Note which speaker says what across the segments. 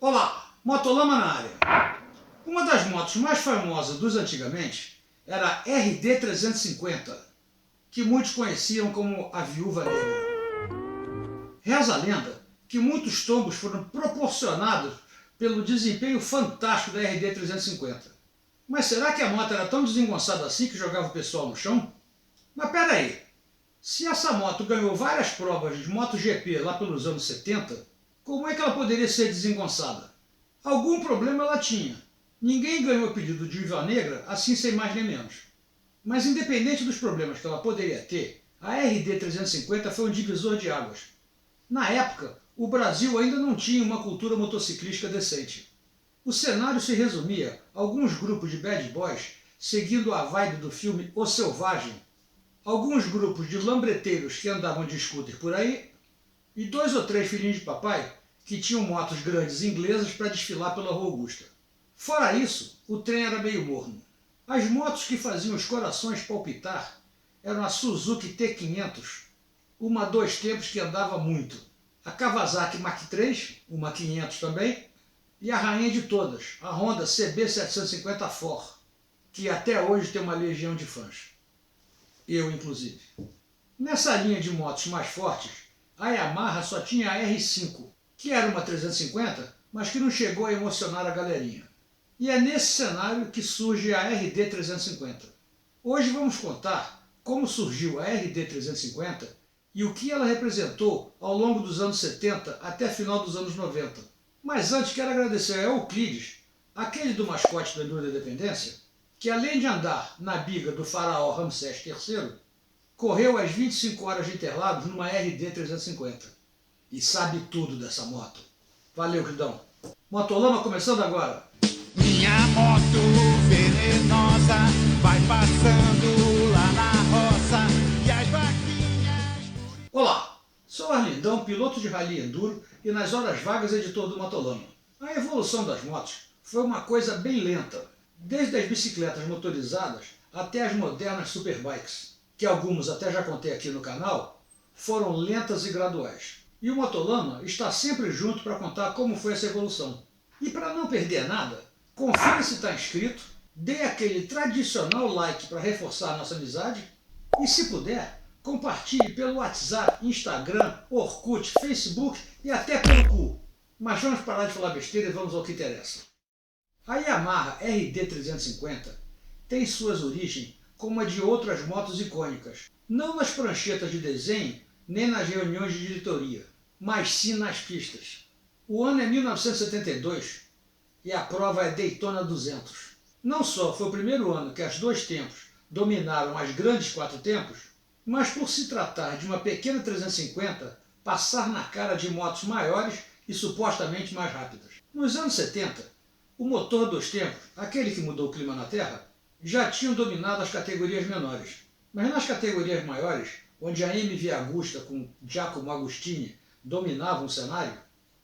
Speaker 1: Olá, Motolama na área. Uma das motos mais famosas dos antigamente era a RD 350, que muitos conheciam como a Viúva Negra. Reza a lenda que muitos tombos foram proporcionados pelo desempenho fantástico da RD 350. Mas será que a moto era tão desengonçada assim que jogava o pessoal no chão? Mas pera aí, se essa moto ganhou várias provas de MotoGP lá pelos anos 70, como é que ela poderia ser desengonçada? Algum problema ela tinha. Ninguém ganhou o pedido de Viúva Negra assim sem mais nem menos. Mas independente dos problemas que ela poderia ter, a RD 350 foi um divisor de águas. Na época, o Brasil ainda não tinha uma cultura motociclística decente. O cenário se resumia a alguns grupos de bad boys seguindo a vibe do filme O Selvagem, alguns grupos de lambreteiros que andavam de scooter por aí e 2 ou 3 filhinhos de papai que tinham motos grandes inglesas para desfilar pela Rua Augusta. Fora isso, o trem era meio morno. As motos que faziam os corações palpitar eram a Suzuki T500, uma 2 tempos que andava muito, a Kawasaki Mark III, uma 500 também, e a rainha de todas, a Honda CB750 4, que até hoje tem uma legião de fãs. Eu, inclusive. Nessa linha de motos mais fortes, a Yamaha só tinha a R5, que era uma 350, mas que não chegou a emocionar a galerinha. E é nesse cenário que surge a RD 350. Hoje vamos contar como surgiu a RD 350 e o que ela representou ao longo dos anos 70 até final dos anos 90. Mas antes quero agradecer a Euclides, aquele do mascote do Enduro da Independência, que além de andar na biga do faraó Ramsés III, correu as 25 horas de Interlagos numa RD 350. E sabe tudo dessa moto. Valeu, queridão. Motolama começando agora.
Speaker 2: Minha moto venenosa vai passando lá na roça e as vaquinhas...
Speaker 1: Olá, sou Arlindão, piloto de rally enduro e nas horas vagas editor do Motolama. A evolução das motos foi uma coisa bem lenta, desde as bicicletas motorizadas até as modernas superbikes, que algumas até já contei aqui no canal, foram lentas e graduais. E o Motolama está sempre junto para contar como foi essa evolução. E para não perder nada, confira se está inscrito, dê aquele tradicional like para reforçar a nossa amizade e, se puder, compartilhe pelo WhatsApp, Instagram, Orkut, Facebook e até pelo cu. Mas vamos parar de falar besteira e vamos ao que interessa. A Yamaha RD 350 tem suas origens como a de outras motos icônicas, não nas pranchetas de desenho nem nas reuniões de diretoria, mas sim nas pistas. O ano é 1972 e a prova é Daytona 200. Não só foi o primeiro ano que as 2 tempos dominaram as grandes 4 tempos, mas por se tratar de uma pequena 350, passar na cara de motos maiores e supostamente mais rápidas. Nos anos 70, o motor 2 tempos, aquele que mudou o clima na Terra, já tinham dominado as categorias menores. Mas nas categorias maiores, onde a MV Agusta com Giacomo Agostini dominavam o cenário,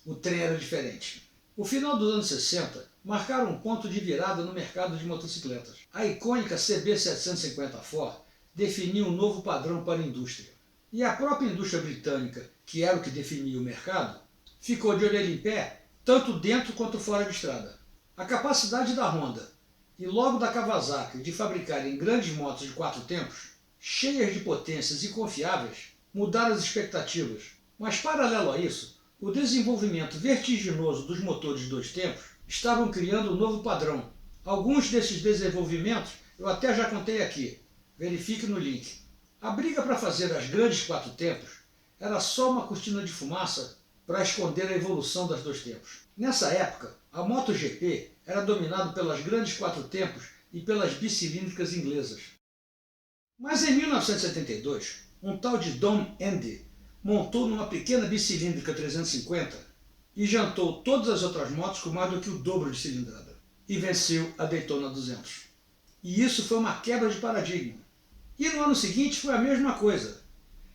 Speaker 1: o trem era diferente. O final dos anos 60 marcaram um ponto de virada no mercado de motocicletas. A icônica CB750 4 definiu um novo padrão para a indústria. E a própria indústria britânica, que era o que definia o mercado, ficou de orelha em pé, tanto dentro quanto fora de estrada. A capacidade da Honda e logo da Kawasaki de fabricarem grandes motos de 4 tempos, cheias de potências e confiáveis, mudaram as expectativas. Mas paralelo a isso, o desenvolvimento vertiginoso dos motores de 2 tempos estavam criando um novo padrão. Alguns desses desenvolvimentos eu até já contei aqui, verifique no link. A briga para fazer as grandes 4 tempos era só uma cortina de fumaça para esconder a evolução das 2 tempos. Nessa época, a MotoGP era dominada pelas grandes 4 tempos e pelas bicilíndricas inglesas. Mas em 1972, um tal de Dom Andy montou numa pequena bicilíndrica 350 e jantou todas as outras motos com mais do que o dobro de cilindrada. E venceu a Daytona 200. E isso foi uma quebra de paradigma. E no ano seguinte foi a mesma coisa.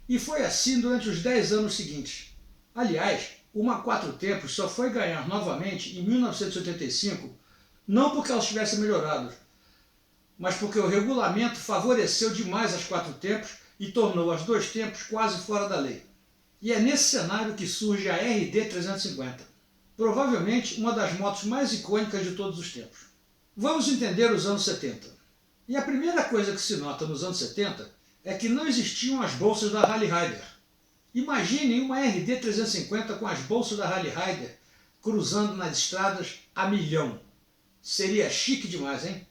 Speaker 1: E foi assim durante os 10 anos seguintes. Aliás, uma 4 tempos só foi ganhar novamente em 1985, não porque elas tivessem melhorado, mas porque o regulamento favoreceu demais as 4 tempos e tornou as 2 tempos quase fora da lei. E é nesse cenário que surge a RD 350. provavelmente uma das motos mais icônicas de todos os tempos. Vamos entender os anos 70. E a primeira coisa que se nota nos anos 70 é que não existiam as bolsas da Harley Rider. Imaginem uma RD 350 com as bolsas da Harley Rider cruzando nas estradas a milhão. Seria chique demais, hein?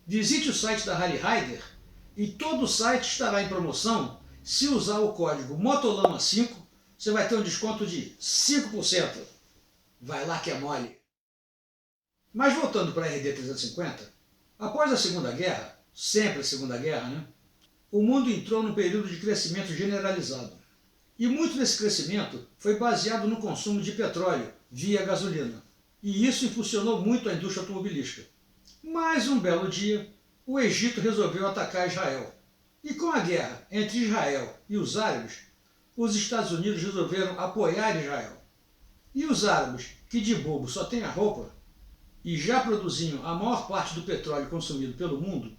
Speaker 1: Visite o site da Harley Rider e todo o site estará em promoção. Se usar o código MOTOLAMA5, você vai ter um desconto de 5%. Vai lá que é mole. Mas voltando para a RD 350, após a Segunda Guerra, sempre a Segunda Guerra, né? O mundo entrou num período de crescimento generalizado. E muito desse crescimento foi baseado no consumo de petróleo via gasolina. E isso impulsionou muito a indústria automobilística. Mas um belo dia, o Egito resolveu atacar Israel. E com a guerra entre Israel e os árabes, os Estados Unidos resolveram apoiar Israel. E os árabes, que de bobo só têm a roupa, e já produziam a maior parte do petróleo consumido pelo mundo,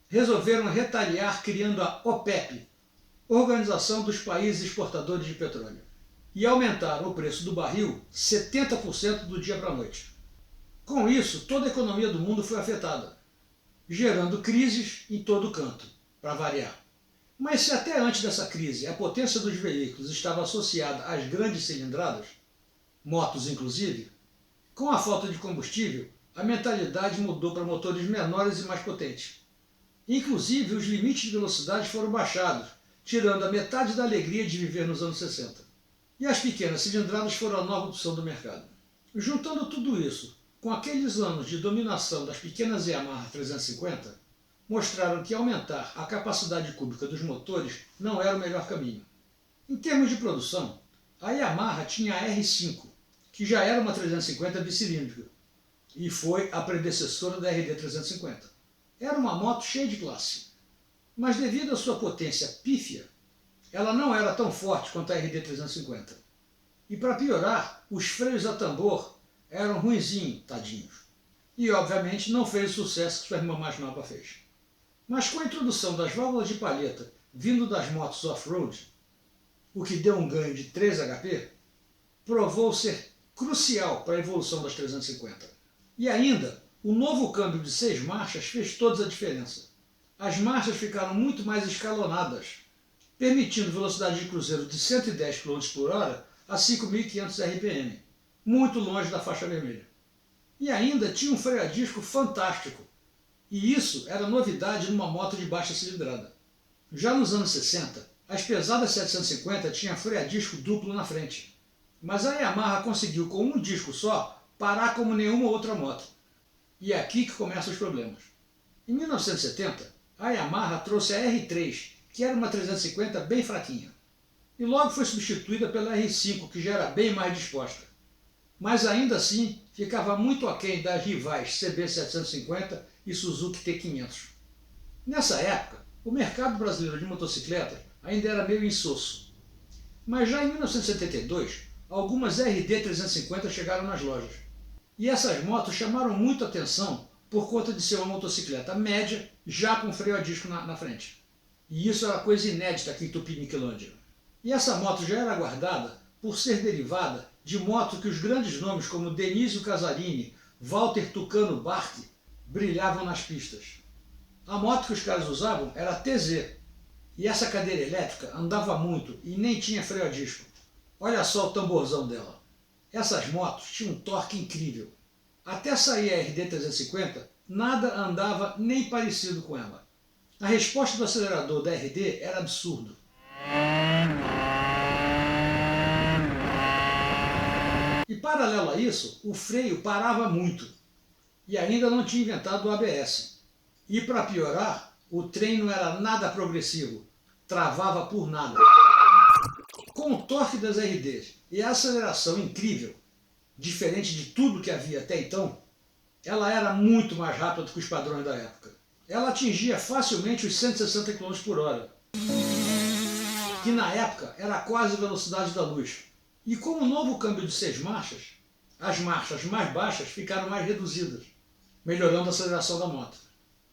Speaker 1: resolveram retaliar criando a OPEP, Organização dos Países Exportadores de Petróleo, e aumentaram o preço do barril 70% do dia para a noite. Com isso, toda a economia do mundo foi afetada, gerando crises em todo canto, para variar. Mas se até antes dessa crise a potência dos veículos estava associada às grandes cilindradas, motos inclusive, com a falta de combustível, a mentalidade mudou para motores menores e mais potentes. Inclusive, os limites de velocidade foram baixados, tirando a metade da alegria de viver nos anos 60. E as pequenas cilindradas foram a nova opção do mercado. Juntando tudo isso com aqueles anos de dominação das pequenas Yamaha 350, mostraram que aumentar a capacidade cúbica dos motores não era o melhor caminho. Em termos de produção, a Yamaha tinha a R5, que já era uma 350 bicilíndrica, e foi a predecessora da RD 350. Era uma moto cheia de classe, mas devido à sua potência pífia, ela não era tão forte quanto a RD 350. E para piorar, os freios a tambor eram ruinzinhos, tadinhos. E obviamente não fez o sucesso que sua irmã mais nova fez. Mas com a introdução das válvulas de palheta vindo das motos off-road, o que deu um ganho de 3 HP, provou ser crucial para a evolução das 350. E ainda, o novo câmbio de 6 marchas fez toda a diferença. As marchas ficaram muito mais escalonadas, permitindo velocidade de cruzeiro de 110 km por hora a 5.500 RPM, muito longe da faixa vermelha. E ainda tinha um freio a disco fantástico, e isso era novidade numa moto de baixa cilindrada. Já nos anos 60, as pesadas 750 tinham freio a disco duplo na frente, mas a Yamaha conseguiu com um disco só parar como nenhuma outra moto. E é aqui que começam os problemas. Em 1970, a Yamaha trouxe a R3, que era uma 350 bem fraquinha, e logo foi substituída pela R5, que já era bem mais disposta. Mas ainda assim, ficava muito aquém das rivais CB750 e Suzuki T500. Nessa época, o mercado brasileiro de motocicletas ainda era meio insosso. Mas já em 1972, algumas RD 350 chegaram nas lojas. E essas motos chamaram muito a atenção por conta de ser uma motocicleta média, já com freio a disco na frente. E isso era coisa inédita aqui em Tupiniquilândia. E essa moto já era guardada por ser derivada de moto que os grandes nomes como Denizio Casarini, Walter Tucano Barth brilhavam nas pistas. A moto que os caras usavam era a TZ, e essa cadeira elétrica andava muito e nem tinha freio a disco. Olha só o tamborzão dela. Essas motos tinham um torque incrível. Até sair a RD 350, nada andava nem parecido com ela. A resposta do acelerador da RD era absurdo. E paralelo a isso, o freio parava muito. E ainda não tinha inventado o ABS. E para piorar, o trem não era nada progressivo. Travava por nada. Com o torque das RDs e a aceleração incrível, diferente de tudo que havia até então, ela era muito mais rápida do que os padrões da época. Ela atingia facilmente os 160 km por hora, que na época era quase a velocidade da luz. E com o novo câmbio de 6 marchas, as marchas mais baixas ficaram mais reduzidas, melhorando a aceleração da moto.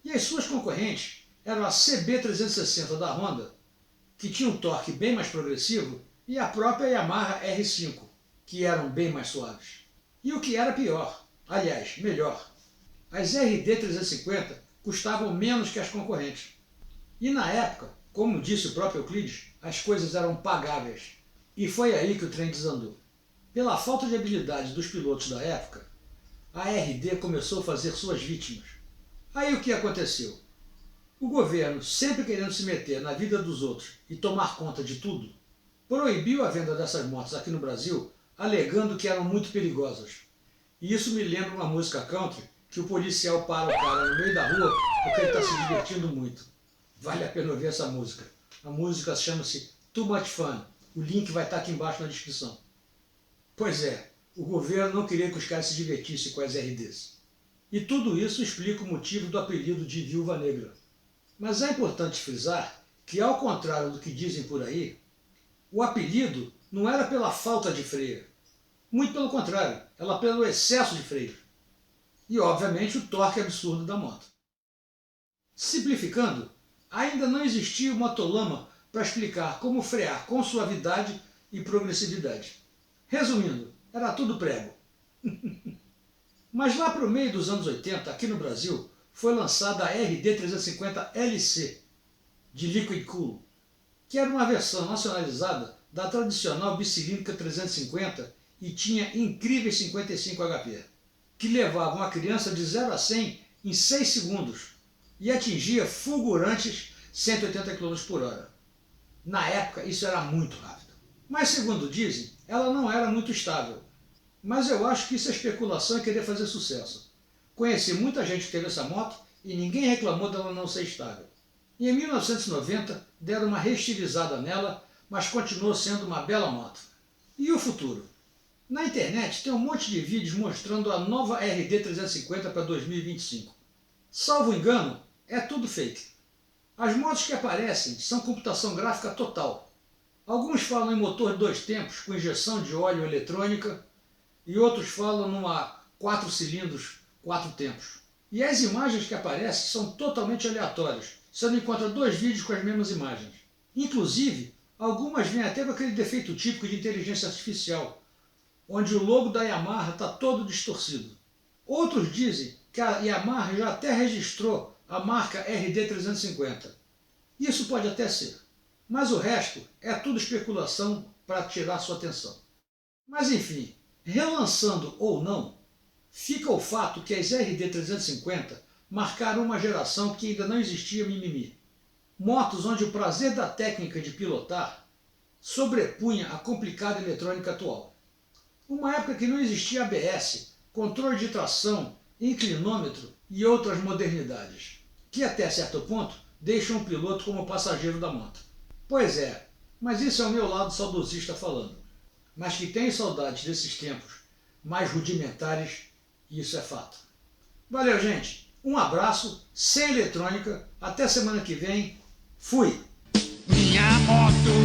Speaker 1: E as suas concorrentes eram a CB360 da Honda, que tinha um torque bem mais progressivo, e a própria Yamaha R5, que eram bem mais suaves. E o que era pior, aliás, melhor, as RD 350 custavam menos que as concorrentes. E na época, como disse o próprio Euclides, as coisas eram pagáveis. E foi aí que o trem desandou. Pela falta de habilidade dos pilotos da época, a RD começou a fazer suas vítimas. Aí o que aconteceu? O governo, sempre querendo se meter na vida dos outros e tomar conta de tudo, proibiu a venda dessas motos aqui no Brasil, alegando que eram muito perigosas. E isso me lembra uma música country que o policial para o cara no meio da rua porque ele está se divertindo muito. Vale a pena ouvir essa música. A música chama-se Too Much Fun. O link vai estar aqui embaixo na descrição. Pois é, o governo não queria que os caras se divertissem com as RDs. E tudo isso explica o motivo do apelido de Viúva Negra. Mas é importante frisar que, ao contrário do que dizem por aí, o apelido não era pela falta de freio. Muito pelo contrário, ela pelo excesso de freio. E, obviamente, o torque absurdo da moto. Simplificando, ainda não existia o motolama para explicar como frear com suavidade e progressividade. Resumindo, era tudo prego. Mas lá para o meio dos anos 80, aqui no Brasil, foi lançada a RD 350 LC, de Liquid Cool, que era uma versão nacionalizada da tradicional bicilíndrica 350 e tinha incríveis 55 HP, que levava uma criança de 0 a 100 em 6 segundos e atingia fulgurantes 180 km por hora. Na época, isso era muito rápido. Mas, segundo dizem, ela não era muito estável. Mas eu acho que isso é especulação e querer fazer sucesso. Conheci muita gente que teve essa moto e ninguém reclamou dela não ser estável. E em 1990 deram uma reestilizada nela, mas continuou sendo uma bela moto. E o futuro? Na internet tem um monte de vídeos mostrando a nova RD 350 para 2025. Salvo engano, é tudo fake. As motos que aparecem são computação gráfica total. Alguns falam em motor de 2 tempos com injeção de óleo eletrônica e outros falam numa 4 cilindros, 4 tempos. E as imagens que aparecem são totalmente aleatórias. Você não encontra 2 vídeos com as mesmas imagens. Inclusive, algumas vêm até com aquele defeito típico de inteligência artificial, onde o logo da Yamaha está todo distorcido. Outros dizem que a Yamaha já até registrou a marca RD 350. Isso pode até ser, mas o resto é tudo especulação para tirar sua atenção. Mas enfim, relançando ou não, fica o fato que as RD 350 marcaram uma geração que ainda não existia mimimi. Motos onde o prazer da técnica de pilotar sobrepunha a complicada eletrônica atual. Uma época que não existia ABS, controle de tração, inclinômetro e outras modernidades, que até certo ponto deixam o piloto como passageiro da moto. Pois é, mas isso é o meu lado saudosista falando. Mas que tenho saudades desses tempos mais rudimentares, isso é fato. Valeu, gente! Um abraço, sem eletrônica, até semana que vem. Fui!
Speaker 2: Minha moto